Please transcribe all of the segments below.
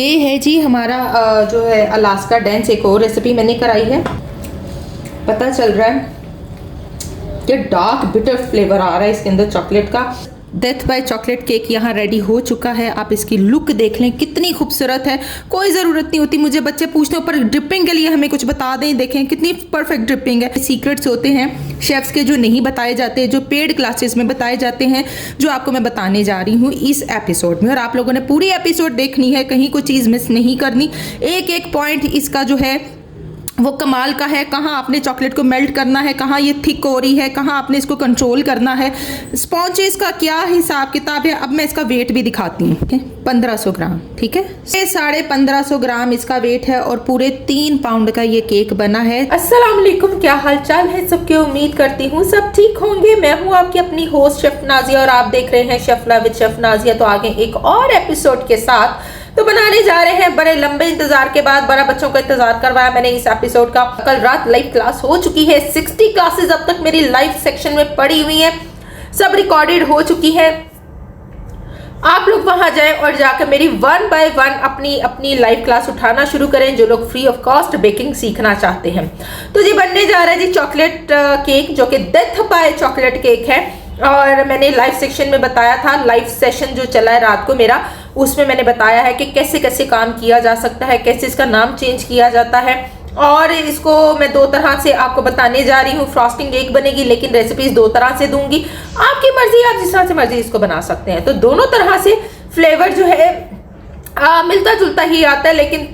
ये है जी हमारा जो है अलास्का डेंस। एक और रेसिपी मैंने कराई है। पता चल रहा है कि डार्क बिटर फ्लेवर आ रहा है इसके अंदर चॉकलेट का। डेथ बाय चॉकलेट केक यहाँ रेडी हो चुका है। आप इसकी लुक देख लें कितनी खूबसूरत है। कोई ज़रूरत नहीं होती, मुझे बच्चे पूछते हैं ऊपर ड्रिपिंग के लिए हमें कुछ बता दें। देखें कितनी परफेक्ट ड्रिपिंग है। सीक्रेट्स होते हैं शेफ्स के जो नहीं बताए जाते, जो पेड क्लासेस में बताए जाते हैं, जो आपको मैं बताने जा रही हूँ इस एपिसोड में। और आप लोगों ने पूरी एपिसोड देखनी है, कहीं कोई चीज़ मिस नहीं करनी। एक एक पॉइंट इसका जो है वो कमाल का है। कहाँ आपने चॉकलेट को मेल्ट करना है, कहाँ ये थिक हो रही है, कहाँ आपने इसको कंट्रोल करना है। स्पॉन्चेस का क्या हिसाब किताब है, अब मैं इसका वेट भी दिखाती हूँ। 1500 ग्राम, ठीक है, 1550 ग्राम इसका वेट है और पूरे 3 पाउंड का ये केक बना है। अस्सलाम वालेकुम, क्या हाल चाल है सबके। उम्मीद करती हूँ सब ठीक होंगे। मैं हूँ आपकी अपनी होस्ट शेफ नाजिया और आप देख रहे हैं chef love with chef Nazia. तो आगे एक और एपिसोड के साथ तो बनाने जा रहे हैं। बड़े लंबे इंतजार के बाद बड़ा बच्चों का इंतजार करवाया मैंने इस एपिसोड का। कल रात लाइव क्लास हो चुकी है। 60 क्लासेस अब तक मेरी लाइव सेक्शन में पड़ी हुई हैं, सब रिकॉर्डेड हो चुकी है। आप लोग वहां जाएं और जाकर मेरी 1 बाय 1 अपनी लाइव क्लास उठाना शुरू करें, जो लोग फ्री ऑफ कॉस्ट बेकिंग सीखना चाहते हैं। तो जी बनने जा रहा है जी चॉकलेट केक, जो कि डेथ बाय चॉकलेट केक है। और मैंने लाइव सेक्शन में बताया था, लाइव सेशन जो चला है रात को मेरा, उसमें मैंने बताया है कि कैसे कैसे काम किया जा सकता है, कैसे इसका नाम चेंज किया जाता है। और इसको मैं 2 तरह से आपको बताने जा रही हूँ। फ्रॉस्टिंग एक बनेगी, लेकिन रेसिपीज 2 तरह से दूंगी। आपकी मर्जी, आप जिस तरह से मर्जी इसको बना सकते हैं। तो दोनों तरह से फ्लेवर जो है मिलता जुलता ही आता है, लेकिन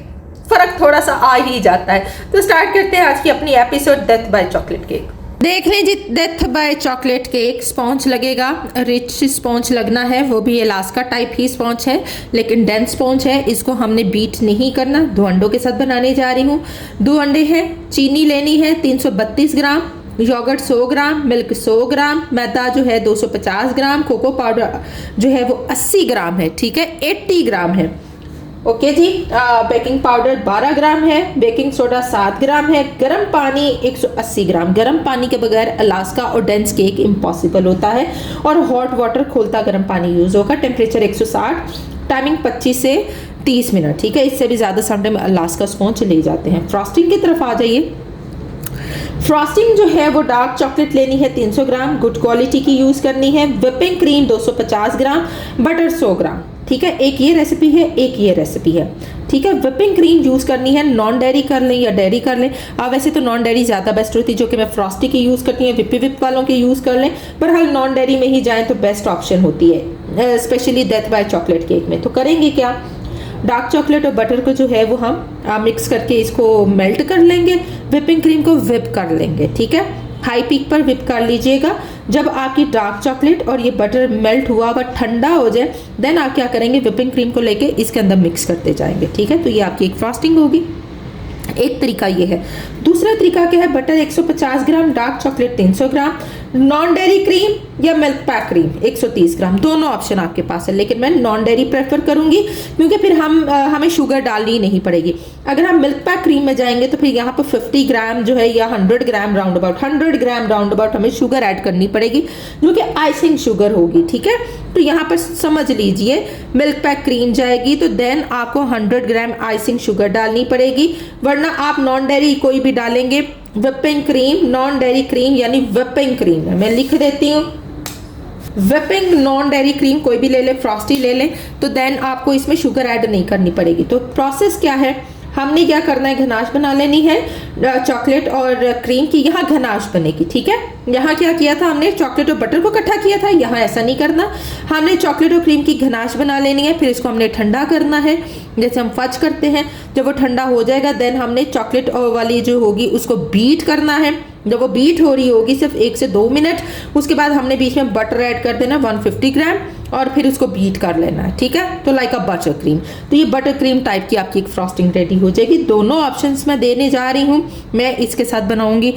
फर्क थोड़ा सा आ ही जाता है। तो स्टार्ट करते हैं आज की अपनी episode death by chocolate cake. देख लें जी, death by chocolate cake sponge लगेगा, रिच स्पॉन्ज लगना है, वो भी अलास्का टाइप ही स्पॉन्ज है, लेकिन डेंस स्पॉन्ज है। इसको हमने बीट नहीं करना, 2 अंडों के साथ बनाने जा रही हूँ। 2 अंडे हैं, चीनी लेनी है 332 ग्राम, योगर्ट 100 ग्राम, मिल्क 100 ग्राम, मैदा जो है 250 ग्राम, कोको पाउडर जो है वो 80 ग्राम है, ठीक है, 80 ग्राम है। ओके जी, बेकिंग पाउडर 12 ग्राम है, बेकिंग सोडा 7 ग्राम है, गर्म पानी 180 ग्राम। गर्म पानी के बगैर अलास्का और डेंस केक इम्पॉसिबल होता है। और हॉट वाटर, खोलता गर्म पानी यूज़ होगा। टेम्परेचर 160, टाइमिंग 25 से 30 मिनट, ठीक है। इससे भी ज़्यादा समटाइम अलास्का स्पॉन्ज ले जाते हैं। फ्रॉस्टिंग की तरफ आ जाइए। फ्रॉस्टिंग जो है वो डार्क चॉकलेट लेनी है 300 ग्राम, गुड क्वालिटी की यूज़ करनी है। व्हिपिंग क्रीम 250 ग्राम, बटर 100 ग्राम, ठीक है। एक ये रेसिपी है, एक ये रेसिपी है, ठीक है। व्हिपिंग क्रीम यूज़ करनी है, नॉन डेयरी कर लें या डेयरी कर लें। वैसे तो नॉन डेयरी ज़्यादा बेस्ट होती है, जो कि मैं फ्रॉस्टी की यूज़ करती हूँ। विप वालों के यूज़ कर लें, पर हल नॉन डेयरी में ही जाएँ तो बेस्ट ऑप्शन होती है, specially death by chocolate cake में। तो करेंगे क्या, डार्क चॉकलेट और बटर को जो है वो हम मिक्स करके इसको मेल्ट कर लेंगे। व्हिपिंग क्रीम को व्हिप कर लेंगे, ठीक है। हाई पीक पर व्हिप कर लीजिएगा। जब आपकी डार्क चॉकलेट और ये बटर मेल्ट हुआ हुआ ठंडा हो जाए, देन आप क्या करेंगे, व्हिपिंग क्रीम को लेके इसके अंदर मिक्स करते जाएंगे, ठीक है। तो ये आपकी एक फ्रॉस्टिंग होगी। एक तरीका ये है। दूसरा तरीका क्या है, बटर 150 ग्राम, डार्क चॉकलेट 300 ग्राम, नॉन डेयरी क्रीम या मिल्क पैक क्रीम 130 ग्राम। दोनों ऑप्शन आपके पास है, लेकिन मैं नॉन डेयरी प्रेफर करूंगी, क्योंकि फिर हमें शुगर डालनी नहीं पड़ेगी। अगर हम मिल्क पैक क्रीम में जाएंगे तो फिर यहाँ पर 50 ग्राम जो है या 100 gram round about, 100 gram round about हमें शुगर ऐड करनी पड़ेगी, जो कि आइसिंग शुगर होगी, ठीक है। तो यहाँ पर समझ लीजिए, मिल्क पैक क्रीम जाएगी तो देन आपको 100 ग्राम आइसिंग शुगर डालनी पड़ेगी, वरना आप नॉन डेयरी कोई भी डालेंगे। Whipping cream, non dairy cream यानी व्हिपिंग क्रीम है, मैं लिख देती हूँ। व्हिपिंग नॉन डेयरी क्रीम कोई भी ले लें, फ्रॉस्टी ले लें, तो देन आपको इसमें शुगर ऐड नहीं करनी पड़ेगी। तो प्रोसेस क्या है, हमने क्या करना है, घनाश बना लेनी है चॉकलेट और क्रीम की। यहाँ घनाश बनेगी, ठीक है। यहाँ क्या किया था हमने, चॉकलेट और बटर को इकट्ठा किया था, यहाँ ऐसा नहीं करना। हमने चॉकलेट और क्रीम की घनाश बना लेनी है, फिर इसको हमने ठंडा करना है, जैसे हम फज करते हैं। जब वो ठंडा हो जाएगा, देन हमने चॉकलेट वाली जो होगी उसको बीट करना है। जब वो बीट हो रही होगी सिर्फ 1 से 2 मिनट, उसके बाद हमने बीच में बटर ऐड कर देना 150 ग्राम, और फिर उसको बीट कर लेना है, ठीक है। तो लाइक अ बटर क्रीम। तो ये बटर क्रीम टाइप की आपकी एक फ्रॉस्टिंग रेडी हो जाएगी। दोनों ऑप्शंस मैं देने जा रही हूँ। मैं इसके साथ बनाऊंगी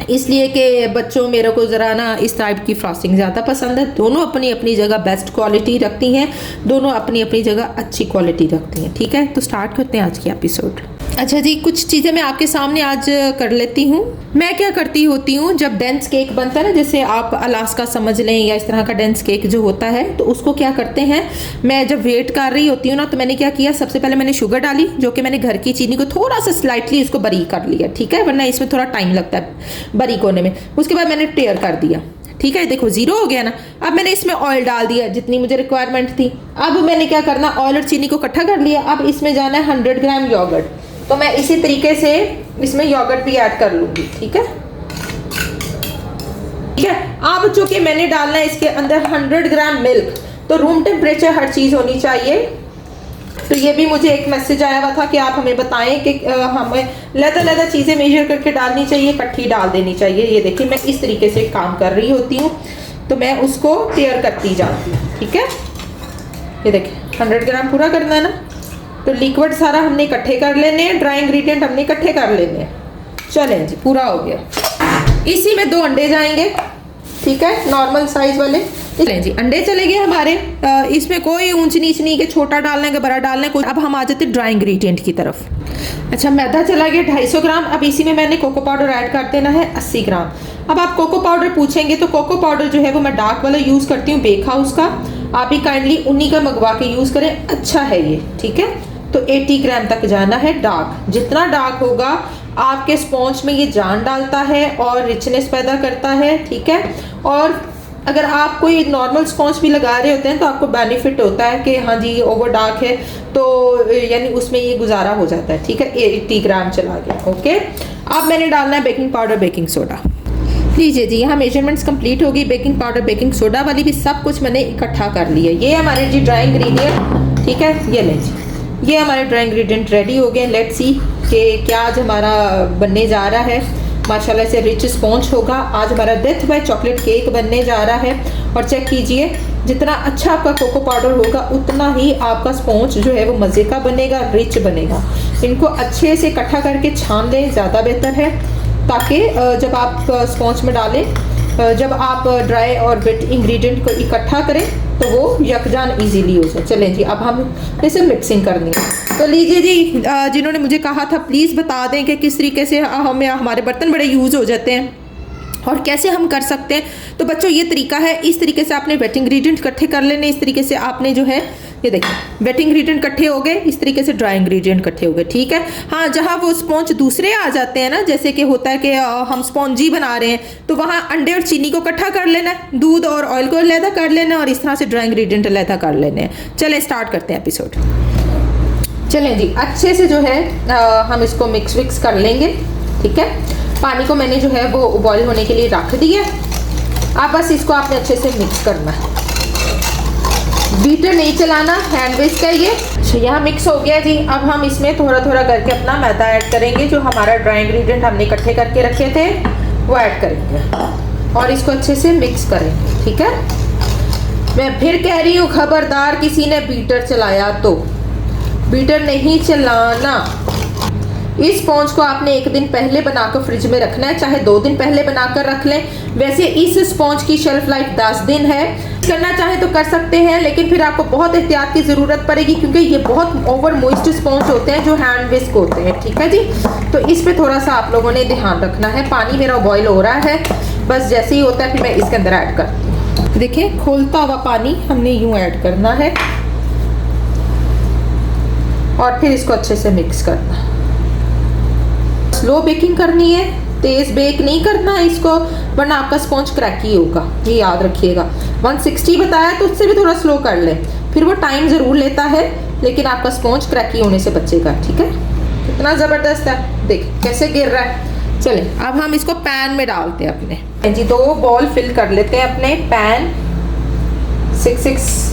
इसलिए कि बच्चों मेरे को ज़रा ना इस टाइप की फ्रॉस्टिंग ज़्यादा पसंद है। दोनों अपनी अपनी जगह बेस्ट क्वालिटी रखती हैं, दोनों अपनी अपनी जगह अच्छी क्वालिटी रखती हैं, ठीक है। तो स्टार्ट करते हैं आज की एपिसोड। अच्छा जी, कुछ चीज़ें मैं आपके सामने आज कर लेती हूँ। मैं क्या करती होती हूँ, जब डेंस केक बनता है ना, जैसे आप अलास्का समझ लें या इस तरह का डेंस केक जो होता है, तो उसको क्या करते हैं, मैं जब वेट कर रही होती हूँ ना, तो मैंने क्या किया, सबसे पहले मैंने शुगर डाली, जो कि मैंने घर की चीनी को थोड़ा सा स्लाइटली इसको बारीक कर लिया, ठीक है, वरना इसमें थोड़ा टाइम लगता है बारीक होने में। उसके बाद मैंने टेयर कर दिया, ठीक है, देखो जीरो हो गया ना। अब मैंने इसमें ऑयल डाल दिया जितनी मुझे रिक्वायरमेंट थी। अब मैंने क्या करना, ऑयल और चीनी को इकट्ठा कर लिया। अब इसमें जाना है 100 ग्राम योगर्ट, तो मैं इसी तरीके से इसमें योगर्ट भी ऐड कर लूंगी, ठीक है। ठीक है, अब चूंकि मैंने डालना है इसके अंदर 100 ग्राम मिल्क, तो रूम टेम्परेचर हर चीज होनी चाहिए। तो ये भी मुझे एक मैसेज आया हुआ था कि आप हमें बताएं कि हमें लहदा चीज़ें मेजर करके डालनी चाहिए, इकट्ठी डाल देनी चाहिए। ये देखिए मैं इस तरीके से काम कर रही होती हूँ, तो मैं उसको टेयर करती जाती हूँ, ठीक है। ये देखिए 100 ग्राम पूरा करना है ना, तो लिक्विड सारा हमने इकट्ठे कर लेने हैं, ड्राई इंग्रेडिएंट हमने इकट्ठे कर लेने हैं। चलें जी, पूरा हो गया। इसी में 2 अंडे जाएंगे, ठीक है, नॉर्मल साइज वाले। चलें जी, अंडे चले गए हमारे। इसमें कोई ऊंच नीच नहीं कि छोटा डालना है कि बड़ा डालना है कोई। अब हम आ जाते हैं ड्राई इंग्रेडिएंट की तरफ। अच्छा, मैदा चला गया 250 ग्राम। अब इसी में मैंने कोको पाउडर ऐड कर देना है 80 ग्राम। अब आप कोको पाउडर पूछेंगे, तो कोको पाउडर जो है वो मैं डार्क वाला यूज़ करती हूँ, बेक हाउस का। आप भी काइंडली उन्हीं का मंगवा के यूज़ करें, अच्छा है ये, ठीक है। तो 80 ग्राम तक जाना है डार्क। जितना डार्क होगा आपके स्पॉन्ज में ये जान डालता है और रिचनेस पैदा करता है, ठीक है। और अगर आप कोई नॉर्मल स्पॉन्ज भी लगा रहे होते हैं तो आपको बेनिफिट होता है कि हाँ जी ये ओवर डार्क है, तो यानी उसमें ये गुजारा हो जाता है, ठीक है। 80 ग्राम चला गया, ओके। अब मैंने डालना है बेकिंग पाउडर, बेकिंग सोडा। लीजिए जी, यहाँ मेजरमेंट्स कंप्लीट होगी। बेकिंग पाउडर, बेकिंग सोडा वाली भी सब कुछ मैंने इकट्ठा कर लिया। ये हमारे जी ड्राई इंग्रेडिएंट, ठीक है। ये लें जी, ये हमारे ड्राई इंग्रेडिएंट रेडी हो गए। लेट्स सी कि क्या आज हमारा बनने जा रहा है। माशाल्लाह से रिच स्पॉन्ज होगा। आज हमारा डेथ बाय चॉकलेट केक बनने जा रहा है। और चेक कीजिए, जितना अच्छा आपका कोको पाउडर होगा उतना ही आपका स्पॉन्ज जो है वो मज़े का बनेगा, रिच बनेगा। इनको अच्छे से इकट्ठा करके छान लें, ज़्यादा बेहतर है, ताकि जब आप स्पॉन्ज में डालें, जब आप ड्राई और वेट इंग्रेडिएंट को इकट्ठा करें तो वो यकजान इजीली हो जाए। चलें जी, अब हम इसे मिक्सिंग करनी है। तो लीजिए जी, जिन्होंने मुझे कहा था प्लीज़ बता दें कि किस तरीके से हमें हमारे बर्तन बड़े यूज़ हो जाते हैं और कैसे हम कर सकते हैं। तो बच्चों ये तरीका है, इस तरीके से आपने वेट इंग्रेडिएंट इकट्ठे कर लेने। इस तरीके से आपने जो है, ये देखिए वेट इंग्रेडिएंट इकट्ठे हो गए, इस तरीके से ड्राई इंग्रेडिएंट इकट्ठे हो गए, ठीक है। हाँ, जहाँ वो स्पॉन्ज दूसरे आ जाते हैं ना, जैसे कि होता है कि हम स्पॉन्जी बना रहे हैं, तो वहाँ अंडे और चीनी को इकट्ठा कर लेना है, दूध और ऑयल को अलहदा कर लेना है, और इस तरह से ड्राई इंग्रेडिएंट अलहदा कर लेने हैं। चलें स्टार्ट करते हैं एपिसोड। चलें जी, अच्छे से जो है हम इसको मिक्स विक्स कर लेंगे, ठीक है। पानी को मैंने जो है वो बॉईल होने के लिए रख दिया। अब बस इसको आपने अच्छे से मिक्स करना है, बीटर नहीं चलाना, हैंड विस्क का ये। अच्छा, यहाँ मिक्स हो गया जी। अब हम इसमें थोड़ा थोड़ा करके अपना मैदा ऐड करेंगे। जो हमारा ड्राई इंग्रेडिएंट हमने इकट्ठे करके रखे थे वो ऐड करेंगे और इसको अच्छे से मिक्स करेंगे, ठीक है। मैं फिर कह रही हूँ, खबरदार किसी ने बीटर चलाया तो बीटर नहीं चलाना। इस स्पॉन्ज को आपने 1 दिन पहले बनाकर फ्रिज में रखना है, चाहे 2 दिन पहले बनाकर रख लें। वैसे इस स्पॉन्ज की शेल्फ लाइफ 10 दिन है। करना चाहे तो कर सकते हैं, लेकिन फिर आपको बहुत एहतियात की ज़रूरत पड़ेगी, क्योंकि ये बहुत ओवर मॉइस्ट स्पॉन्ज होते हैं जो हैंड विस्क होते हैं, ठीक है जी। तो इस पर थोड़ा सा आप लोगों ने ध्यान रखना है। पानी मेरा बॉयल हो रहा है, बस जैसे ही होता है फिर मैं इसके अंदर ऐड करती हूँ। देखिए, खोलता हुआ पानी हमने यूँ ऐड करना है और फिर इसको अच्छे से मिक्स करना है। स्लो बेकिंग करनी है, तेज बेक नहीं करना है इसको, वरना आपका स्पॉन्ज क्रैकी होगा, ये याद रखिएगा। 160 बताया तो उससे भी थोड़ा स्लो कर लें, फिर वो टाइम ज़रूर लेता है, लेकिन आपका स्पॉन्ज क्रैकी होने से बचेगा, ठीक है। कितना ज़बरदस्त है, देख कैसे गिर रहा है। चलें, अब हम इसको पैन में डालते हैं अपने जी। 2 बॉल फिल कर लेते हैं अपने पैन। 6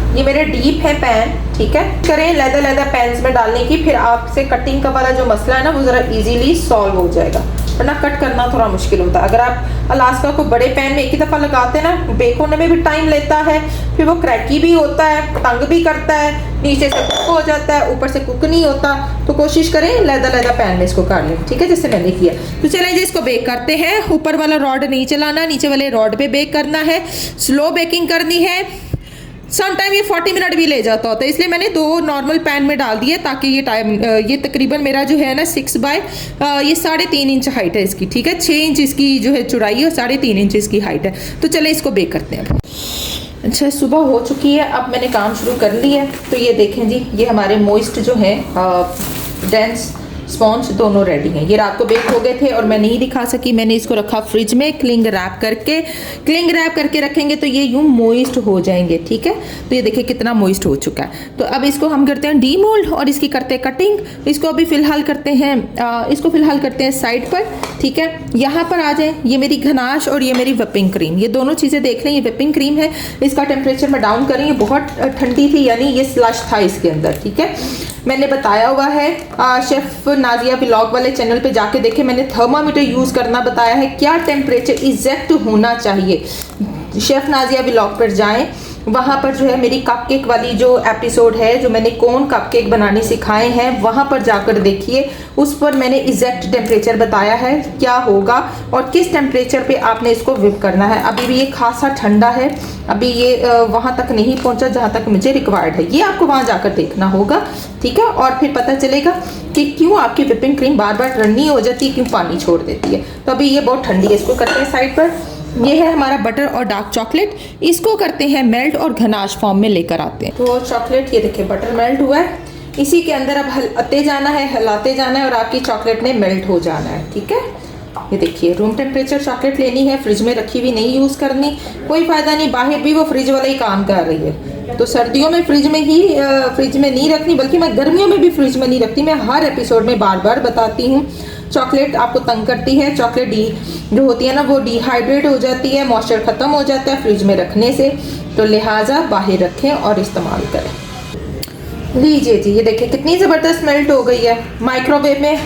ये मेरे डीप है पैन, ठीक है। करें लहदा पैन्स में डालने की, फिर आपसे कटिंग का वाला जो मसला है ना वो ज़रा इजीली सॉल्व हो जाएगा, वरना कट करना थोड़ा मुश्किल होता है। अगर आप अलास्का को बड़े पैन में एक ही दफ़ा लगाते हैं ना, बेक होने में भी टाइम लेता है, फिर वो क्रैकी भी होता है, तंग भी करता है, नीचे से कुक हो जाता है, ऊपर से कुक नहीं होता। तो कोशिश करें लहदा पैन में इसको कर लें, ठीक है, जैसे मैंने किया। तो चलें जी, इसको बेक करते हैं। ऊपर वाला रॉड नहीं चलाना, नीचे वाले रॉड पे बेक करना है। स्लो बेकिंग करनी है। सम टाइम ये 40 मिनट भी ले जाता होता है, इसलिए मैंने 2 नॉर्मल पैन में डाल दिए ताकि ये टाइम ये तकरीबन मेरा जो है ना 6 बाय ये 3.5 इंच हाइट है इसकी, ठीक है। 6 इंच इसकी जो है चौड़ाई है और 3.5 इंच इसकी हाइट है। तो चले इसको बेक करते हैं अब। अच्छा, सुबह हो चुकी है, अब मैंने काम शुरू कर लिया है। तो ये देखें जी, ये हमारे मॉइस्ट जो है डेंस स्पॉन्ज दोनों रेडी हैं। ये रात को बेक हो गए थे और मैं नहीं दिखा सकी, मैंने इसको रखा फ्रिज में क्लिंग रैप करके। क्लिंग रैप करके रखेंगे तो ये यूं मॉइस्ट हो जाएंगे, ठीक है। तो ये देखिए कितना मॉइस्ट हो चुका है। तो अब इसको हम करते हैं डीमोल्ड और इसकी करते हैं कटिंग। इसको अभी फ़िलहाल करते हैं साइड पर, ठीक है। यहाँ पर आ जाए, ये मेरी घनाश और ये मेरी व्हिपिंग क्रीम, ये दोनों चीज़ें देख लें। ये व्हिपिंग क्रीम है, इसका टेम्परेचर मैं डाउन करें, ये बहुत ठंडी थी, यानी ये स्लश था इसके अंदर, ठीक है। मैंने बताया हुआ है शेफ़ नाजिया व्लॉग वाले चैनल पे जाके देखे, मैंने थर्मामीटर यूज़ करना बताया है, क्या टेम्परेचर एग्जैक्ट होना चाहिए। शेफ़ नाजिया व्लॉग पर जाएं, वहाँ पर जो है मेरी कपकेक वाली जो एपिसोड है, जो मैंने कौन कपकेक बनाने सिखाए हैं, वहाँ पर जाकर देखिए। उस पर मैंने एग्जैक्ट टेम्परेचर बताया है क्या होगा और किस टेम्परेचर पे आपने इसको व्हिप करना है। अभी भी ये खासा ठंडा है, अभी ये वहाँ तक नहीं पहुँचा जहाँ तक मुझे रिक्वायर्ड है। ये आपको वहाँ जाकर देखना होगा, ठीक है। और फिर पता चलेगा कि क्यों आपकी व्हिपिंग क्रीम बार बार रन्नी हो जाती है, क्यों पानी छोड़ देती है। तो अभी ये बहुत ठंडी है, इसको करते हैं साइड पर। ये है हमारा बटर और डार्क चॉकलेट, इसको करते हैं मेल्ट और घनाश फॉर्म में लेकर आते हैं। तो चॉकलेट, ये देखिए बटर मेल्ट हुआ है, इसी के अंदर अब हिलाते जाना है, हिलाते जाना है और आपकी चॉकलेट ने मेल्ट हो जाना है, ठीक है। ये देखिए रूम टेम्परेचर चॉकलेट लेनी है, फ्रिज में रखी हुई नहीं यूज़ करनी, कोई फ़ायदा नहीं, बाहर भी वो फ्रिज वाला ही काम कर रही है। तो सर्दियों में फ्रिज में नहीं रखनी, बल्कि मैं गर्मियों में भी फ्रिज में नहीं रखती। मैं हर एपिसोड में बार बार बताती हूँ, चॉकलेट आपको तंग करती है। चॉकलेट जो होती है ना, वो डिहाइड्रेट हो जाती है, मॉइस्चर ख़त्म हो जाता है फ्रिज में रखने से, तो लिहाजा बाहर रखें और इस्तेमाल करें। लीजिए जी, ये देखिए कितनी ज़बरदस्त मेल्ट हो गई है। माइक्रोवेव में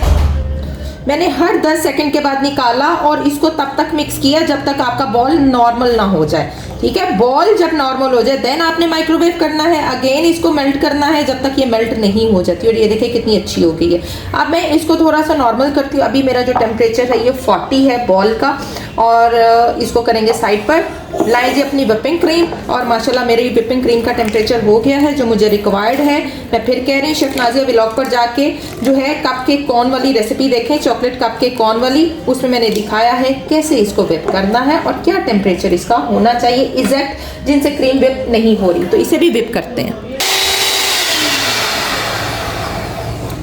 मैंने हर 10 सेकंड के बाद निकाला और इसको तब तक मिक्स किया जब तक आपका बॉल नॉर्मल ना हो जाए, ठीक है। बॉल जब नॉर्मल हो जाए देन आपने माइक्रोवेव करना है, अगेन इसको मेल्ट करना है जब तक ये मेल्ट नहीं हो जाती। और ये देखिए कितनी अच्छी हो गई है। अब मैं इसको थोड़ा सा नॉर्मल करती हूँ। अभी मेरा जो टेम्परेचर है ये 40 है बॉल का, और इसको करेंगे साइड पर। लाएं जी अपनी व्हिपिंग क्रीम, और माशाल्लाह मेरी व्हिपिंग क्रीम का टेम्परेचर हो गया है जो मुझे रिक्वायर्ड है। मैं फिर कह रही हूँ, शेफ़ नाजिया व्लॉग पर जाके जो है कप केक कॉर्न वाली रेसिपी देखें, चॉकलेट कप केक कॉर्न वाली, उसमें मैंने दिखाया है कैसे इसको व्हिप करना है और क्या टेम्परेचर इसका होना चाहिए एग्जैक्ट, जिनसे क्रीम व्हिप नहीं हो रही तो इसे भी व्हिप करते हैं।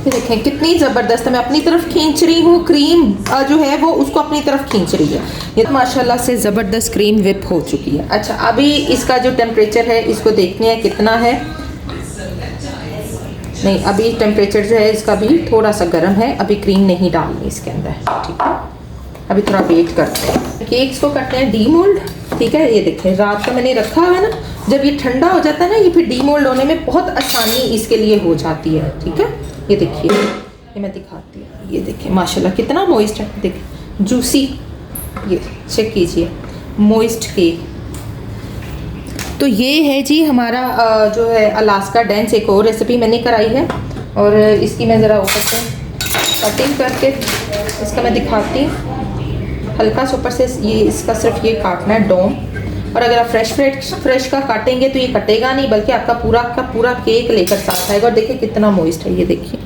देखें कितनी ज़बरदस्त है, मैं अपनी तरफ खींच रही हूँ, क्रीम जो है वो उसको अपनी तरफ खींच रही है। ये तो माशाल्लाह से ज़बरदस्त क्रीम व्हिप हो चुकी है। अच्छा, अभी इसका जो टेम्परेचर है इसको देखते हैं कितना है। नहीं, अभी टेम्परेचर जो है इसका भी थोड़ा सा गर्म है, अभी क्रीम नहीं डालनी इसके अंदर, ठीक है। अभी थोड़ा वेट करते हैं। केक्स को करते हैं डीमोल्ड, ठीक है। ये देखें रात को मैंने रखा हुआ है ना, जब ये ठंडा हो जाता है ना, ये फिर डीमोल्ड होने में बहुत आसानी इसके लिए हो जाती है, ठीक है। ये देखिए, ये मैं दिखाती हूँ, ये देखिए माशाल्लाह कितना मॉइस्ट है, देखिए जूसी, ये चेक कीजिए मॉइस्ट केक। तो ये है जी हमारा जो है अलास्का डेंस, एक और रेसिपी मैंने कराई है, और इसकी मैं ज़रा कटिंग करके इसका मैं दिखाती हूँ। हल्का सा ऊपर से ये इसका सिर्फ ये काटना है डोम, और अगर आप फ्रेश का काटेंगे तो ये कटेगा नहीं, बल्कि आपका पूरा केक लेकर साथ आएगा। और देखिए कितना मॉइस्ट है, ये देखिए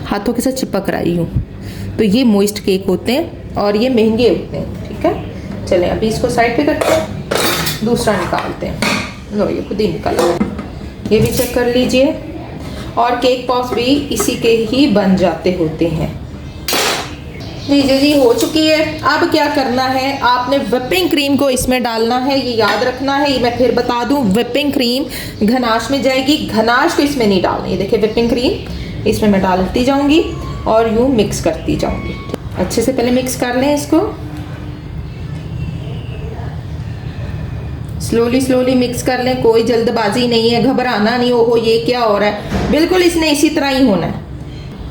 हाथों के साथ चिपक रही हूँ। तो ये मॉइस्ट केक होते हैं और ये महंगे होते हैं, ठीक है। चलें अभी इसको साइड पे करते हैं, दूसरा निकालते हैं। लो ये खुद ही निकल है, ये भी चेक कर लीजिए। और केक पॉप्स भी इसी के ही बन जाते होते हैं। लीजिए जी, हो चुकी है। अब क्या करना है, आपने व्हिपिंग क्रीम को इसमें डालना है, ये याद रखना है। ये मैं फिर बता दूं, व्हिपिंग क्रीम घनाश में जाएगी, घनाश को इसमें नहीं डालना। ये देखिए व्हिपिंग क्रीम इसमें मैं डालती जाऊंगी और यूँ मिक्स करती जाऊंगी। अच्छे से पहले मिक्स कर लें इसको, स्लोली मिक्स कर लें, कोई जल्दबाजी नहीं है, घबराना नहीं हो ये क्या हो रहा है, बिल्कुल इसने इसी तरह ही होना है।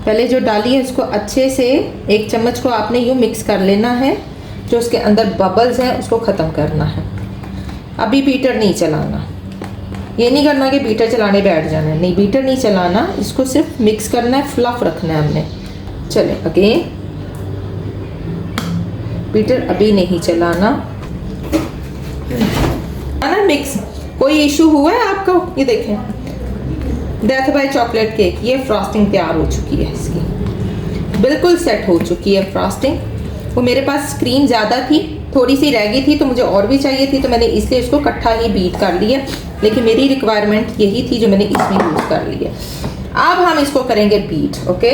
पहले जो डाली है उसको अच्छे से एक चम्मच को आपने यूँ मिक्स कर लेना है, जो उसके अंदर बबल्स हैं उसको ख़त्म करना है। अभी बीटर नहीं चलाना, ये नहीं करना कि बीटर चलाने बैठ जाना है, नहीं बीटर नहीं चलाना, इसको सिर्फ मिक्स करना है, फ्लफ रखना है हमने। चलें अगेन, बीटर अभी नहीं चलाना, मिक्स कोई इशू हुआ है आपको? ये देखें, डेथ बाय चॉकलेट केक, ये फ्रॉस्टिंग तैयार हो चुकी है इसकी, बिल्कुल सेट हो चुकी है फ्रॉस्टिंग। वो मेरे पास क्रीम ज़्यादा थी, थोड़ी सी रह गई थी, तो मुझे और भी चाहिए थी, तो मैंने इसलिए इसको इकट्ठा ही बीट कर लिया, लेकिन मेरी रिक्वायरमेंट यही थी जो मैंने इसमें यूज़ कर लिया। अब हम इसको करेंगे बीट। ओके,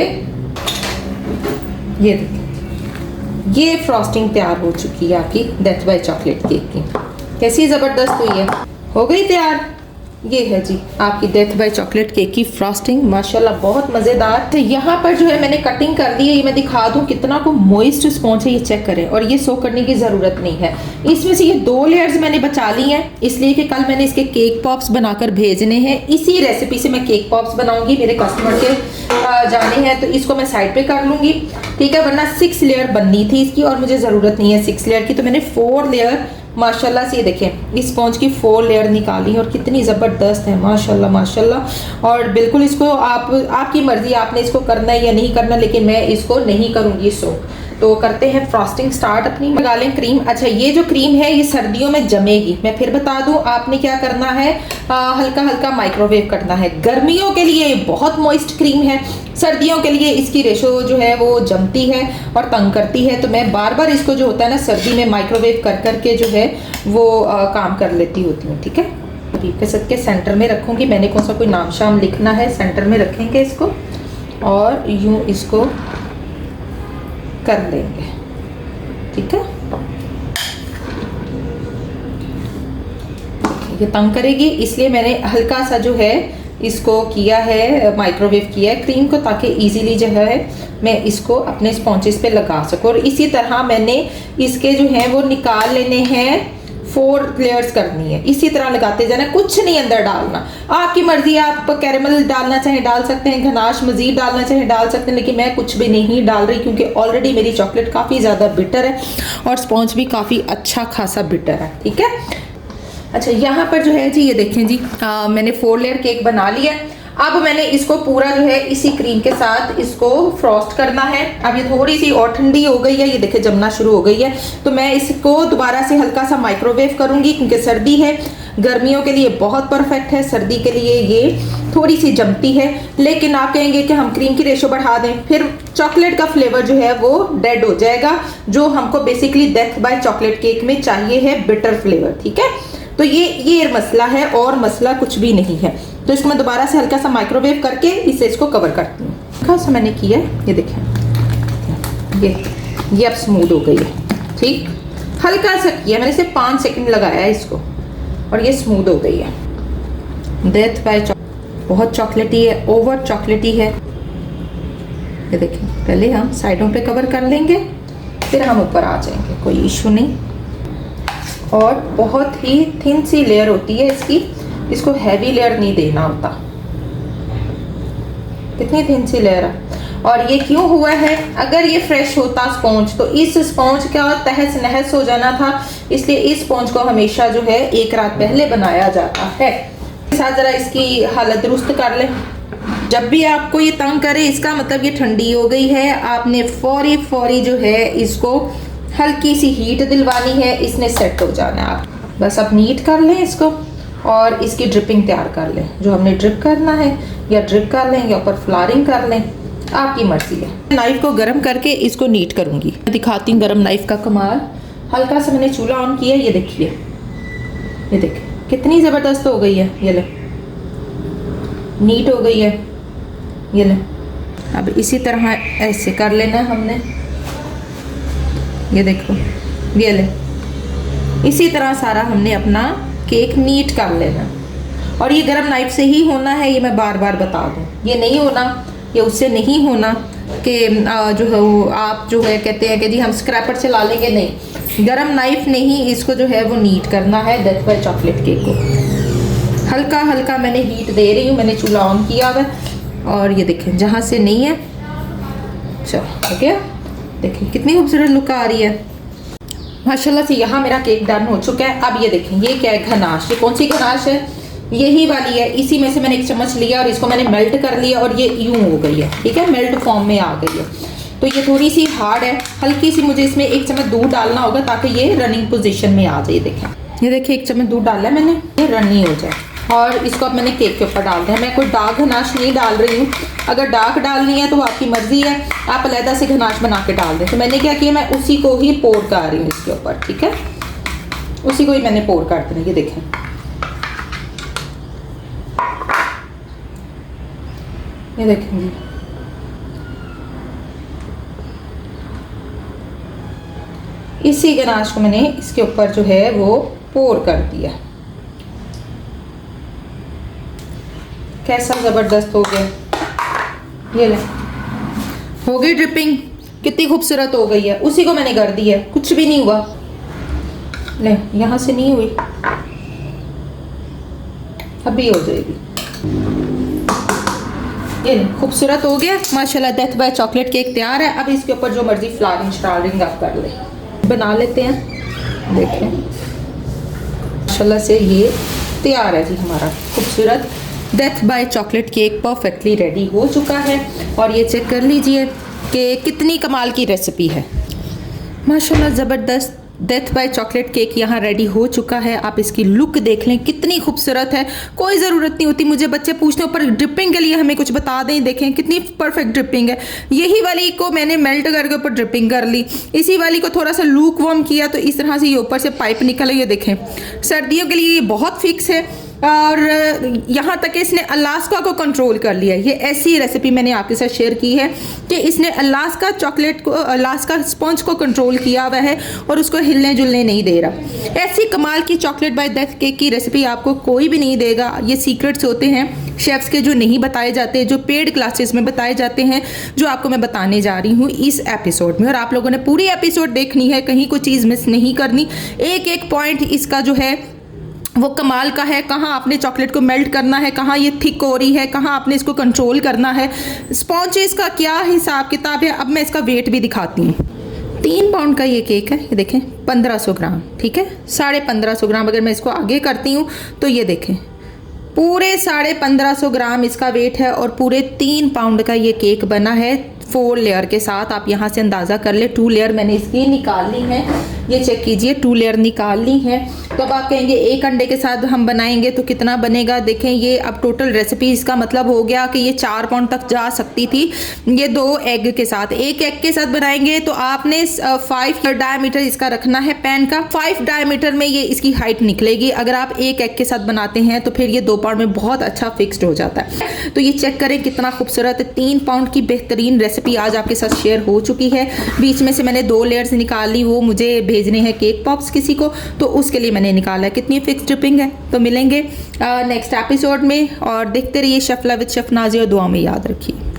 ये देखिए, ये फ्रॉस्टिंग तैयार हो चुकी है आपकी डेथ बाय चॉकलेट केक की। कैसी ज़बरदस्त हुई है, हो गई तैयार। ये है जी आपकी डेथ बाय चॉकलेट केक की फ्रॉस्टिंग, माशाल्लाह बहुत मज़ेदार। तो यहाँ पर जो है मैंने कटिंग कर दी है, ये मैं दिखा दूँ कितना को मॉइस्ट स्पॉन्ज है, ये चेक करें। और ये सो करने की ज़रूरत नहीं है। इसमें से ये 2 लेयर्स मैंने बचा ली हैं, इसलिए कि कल मैंने इसके केक पॉप्स बनाकर भेजने हैं। इसी रेसिपी से मैं केक पॉप्स बनाऊंगी, मेरे कस्टमर के जाने हैं, तो इसको मैं साइड पे कर लूँगी, ठीक है। वरना 6 लेयर बननी थी इसकी, और मुझे ज़रूरत नहीं है 6 लेयर की, तो मैंने 4 लेयर माशाल्लाह से, ये देखें, इस स्पॉन्ज की 4 लेयर निकाली और कितनी ज़बरदस्त है माशाल्लाह माशाल्लाह। और बिल्कुल इसको आपकी मर्ज़ी, आपने इसको करना है या नहीं करना, लेकिन मैं इसको नहीं करूँगी। तो करते हैं फ्रॉस्टिंग स्टार्ट अपनी। लगा लें क्रीम। अच्छा, ये जो क्रीम है ये सर्दियों में जमेगी, मैं फिर बता दूं। आपने क्या करना है, हल्का हल्का माइक्रोवेव करना है। गर्मियों के लिए ये बहुत मॉइस्ट क्रीम है, सर्दियों के लिए इसकी रेशो जो है वो जमती है और तंग करती है, तो मैं बार बार इसको जो होता है ना सर्दी में माइक्रोवेव कर करके जो है वो काम कर लेती होती हूँ, ठीक है। कसरत के सेंटर में रखूँगी, मैंने कौन सा कोई नाम शाम लिखना है, सेंटर में रखेंगे इसको और यूँ इसको कर लेंगे, ठीक है। ये तंग करेगी, इसलिए मैंने हल्का सा जो है इसको किया है, माइक्रोवेव किया है क्रीम को, ताकि इजीली जो है मैं इसको अपने स्पॉन्चेस पे लगा सकूँ। और इसी तरह मैंने इसके जो हैं वो निकाल लेने हैं, 4 लेयर्स करनी है, इसी तरह लगाते जाना, कुछ नहीं अंदर डालना। आपकी मर्जी, आप कैरेमल डालना चाहें डाल सकते हैं, गनाश मजीद डालना चाहें डाल सकते हैं, लेकिन मैं कुछ भी नहीं डाल रही, क्योंकि ऑलरेडी मेरी चॉकलेट काफ़ी ज़्यादा बिटर है और स्पॉन्ज भी काफ़ी अच्छा खासा बिटर है, ठीक है। अच्छा, यहाँ पर जो है जी ये देखें जी, मैंने 4 लेयर केक बना लिया। अब मैंने इसको पूरा जो है इसी क्रीम के साथ इसको फ्रॉस्ट करना है। अब ये थोड़ी सी और ठंडी हो गई है, ये देखिए जमना शुरू हो गई है, तो मैं इसको दोबारा से हल्का सा माइक्रोवेव करूंगी, क्योंकि सर्दी है। गर्मियों के लिए बहुत परफेक्ट है, सर्दी के लिए ये थोड़ी सी जमती है। लेकिन आप कहेंगे कि हम क्रीम की रेशो बढ़ा दें, फिर चॉकलेट का फ्लेवर जो है वो डेड हो जाएगा, जो हमको basically death by chocolate cake में चाहिए है, बिटर फ्लेवर, ठीक है। तो ये मसला है और मसला कुछ भी नहीं है। तो इसको मैं दोबारा से हल्का सा माइक्रोवेव करके इसे इसको कवर करती हूँ। हल्का सा मैंने किया है, ये देखें, ये अब स्मूथ हो गई है, ठीक। हल्का सा किया मैंने, सिर्फ 5 सेकंड लगाया है इसको और ये स्मूथ हो गई है। डेथ बाय बहुत चॉकलेटी है, ओवर चॉकलेटी है। ये देखें, पहले हम साइडों पे कवर कर लेंगे, फिर हम ऊपर आ जाएंगे, कोई इशू नहीं। और बहुत ही थिन सी लेयर होती है इसकी, इसको हैवी लेयर नहीं देना होता। कितनी थिन सी लेयर है। और ये क्यों हुआ है, अगर ये फ्रेश होता स्पॉन्ज तो इस स्पॉन्ज का तहस नहस हो जाना था, इसलिए इस स्पॉन्ज को हमेशा जो है 1 रात पहले बनाया जाता है। साथ जरा इसकी हालत दुरुस्त कर लें। जब भी आपको ये तंग करे, इसका मतलब ये ठंडी हो गई है, आपने फौरी जो है इसको हल्की सी हीट दिलवानी है, इसने सेट हो जाना है। आप बस अब नीट कर लें इसको और इसकी ड्रिपिंग तैयार कर लें। जो हमने ड्रिप करना है या ड्रिप कर लें या ऊपर फ्लारिंग कर लें, आपकी मर्जी है। नाइफ को गर्म करके इसको नीट करूँगी, दिखाती हूँ गर्म नाइफ का कमाल। हल्का सा मैंने चूल्हा ऑन किया, ये देखिए, ये देखिए कितनी ज़बरदस्त हो गई है। ये ले, नीट हो गई है, ये ले। अब इसी तरह ऐसे कर लेना है हमने, ये देखो, ये ले। इसी तरह सारा हमने अपना केक नीट कर लेना। और ये गरम नाइफ से ही होना है, ये मैं बार बार बता दूँ। ये नहीं होना, ये उससे नहीं होना कि जो है वो आप जो है कहते हैं कि जी हम स्क्रैपर चला लेंगे, नहीं। गरम नाइफ ने ही इसको जो है वो नीट करना है डेथ बाय चॉकलेट केक को। हल्का हल्का मैंने हीट दे रही हूँ, मैंने चूल्हा ऑन किया हुआ। और ये देखें, जहाँ से नहीं है, चलो ओके, देखिए कितनी खूबसूरत लुक आ रही है माशाल्लाह से। यहाँ मेरा केक डन हो चुका है। अब ये देखें, ये क्या है, गनाश। ये कौन सी गनाश है, यही वाली है। इसी में से मैंने 1 चम्मच लिया और इसको मैंने मेल्ट कर लिया और ये यूं हो गई है, ठीक है, मेल्ट फॉर्म में आ गई है। तो ये थोड़ी सी हार्ड है, हल्की सी मुझे इसमें 1 चम्मच दूध डालना होगा ताकि ये रनिंग पोजीशन में आ जाए। देखें ये देखिए 1 चम्मच दूध डाला है मैंने, ये रन नहीं हो जाए। और इसको अब मैंने केक के ऊपर डाल दिया। मैं कोई डार्क गनाश नहीं डाल रही हूँ, अगर डार्क डालनी है तो आपकी मर्जी है, आप अलहदा से गनाश बना के डाल दें। तो मैंने क्या किया, मैं उसी को ही पोर कर रही हूँ इसके ऊपर, ठीक है, उसी को ही मैंने पोर कर देना। ये देखें, ये देखेंगे, इसी गनाश को मैंने इसके ऊपर जो है वो पोर कर दिया। कैसा ज़बरदस्त हो गया, ये ले, हो गई ड्रिपिंग, कितनी खूबसूरत हो गई है। उसी को मैंने कर दी है, कुछ भी नहीं हुआ। ले, यहाँ से नहीं हुई, अभी हो जाएगी। ये खूबसूरत हो गया माशाल्लाह। डेथ बाय चॉकलेट केक तैयार है। अब इसके ऊपर जो मर्जी फ्लावरिंग श्लावरिंग आप कर ले, बना लेते हैं। देखें माशाल्लाह से ये तैयार है जी, हमारा खूबसूरत death by chocolate cake perfectly ready हो चुका है। और ये चेक कर लीजिए कि कितनी कमाल की रेसिपी है माशाल्लाह, ज़बरदस्त डेथ बाय चॉकलेट केक यहाँ रेडी हो चुका है। आप इसकी लुक देख लें, कितनी खूबसूरत है। कोई ज़रूरत नहीं होती, मुझे बच्चे पूछते ऊपर ड्रिपिंग के लिए हमें कुछ बता दें, देखें कितनी परफेक्ट ड्रिपिंग है। यही वाली को मैंने मेल्ट करके ऊपर ड्रिपिंग कर ली, इसी वाली को थोड़ा सा लूक वार्म किया तो इस तरह से ये ऊपर से पाइप निकल है। ये देखें, सर्दियों के लिए ये बहुत फिक्स है। और यहाँ तक इसने अलास्का को कंट्रोल कर लिया। ये ऐसी रेसिपी मैंने आपके साथ शेयर की है कि इसने अलास्का चॉकलेट को, अलास्का स्पंज को कंट्रोल किया हुआ है और उसको हिलने जुलने नहीं दे रहा। ऐसी कमाल की चॉकलेट बाय डेथ केक की रेसिपी आपको कोई भी नहीं देगा। ये सीक्रेट्स होते हैं शेफ्स के जो नहीं बताए जाते, जो पेड क्लासेस में बताए जाते हैं, जो आपको मैं बताने जा रही हूँ इस एपिसोड में। और आप लोगों ने पूरी एपिसोड देखनी है, कहीं कोई चीज़ मिस नहीं करनी। एक एक पॉइंट इसका जो है वो कमाल का है। कहाँ आपने चॉकलेट को मेल्ट करना है, कहाँ ये थिक हो रही है, कहाँ आपने इसको कंट्रोल करना है। स्पॉन्चेस का क्या हिसाब किताब है, अब मैं इसका वेट भी दिखाती हूँ। 3 पाउंड का ये केक है, ये देखें 1500 ग्राम, ठीक है, 1550 ग्राम। अगर मैं इसको आगे करती हूँ तो ये देखें पूरे 1550 ग्राम इसका वेट है और पूरे 3 पाउंड का ये केक बना है 4 लेयर के साथ। आप यहाँ से अंदाज़ा कर ले, 2 लेयर मैंने इसकी निकाल ली है। ये चेक कीजिए, 2 लेयर निकाल ली है। तो अब आप कहेंगे 1 अंडे के साथ हम बनाएंगे तो कितना बनेगा। देखें ये अब टोटल रेसिपी इसका मतलब हो गया कि ये 4 पाउंड तक जा सकती थी। ये 2 एग के साथ, 1 एग के साथ बनाएंगे तो आपने 5 डायमीटर इसका रखना है पैन का। 5 डायमीटर में ये इसकी हाइट निकलेगी। अगर आप 1 एग के साथ बनाते हैं तो फिर ये 2 पाउंड में बहुत अच्छा फिक्स्ड हो जाता है। तो ये चेक करें कितना खूबसूरत है। 3 पाउंड की बेहतरीन रेसिपी आज आपके साथ शेयर हो चुकी है। बीच में से मैंने 2 लेयर्स निकाल ली, वो मुझे भेजने हैं केक पॉप्स किसी को, तो उसके लिए मैंने निकाला है। कितनी फिक्स ड्रिपिंग है। तो मिलेंगे नेक्स्ट एपिसोड में और देखते रहिए chef love with chef Nazia. दुआ में याद रखिए।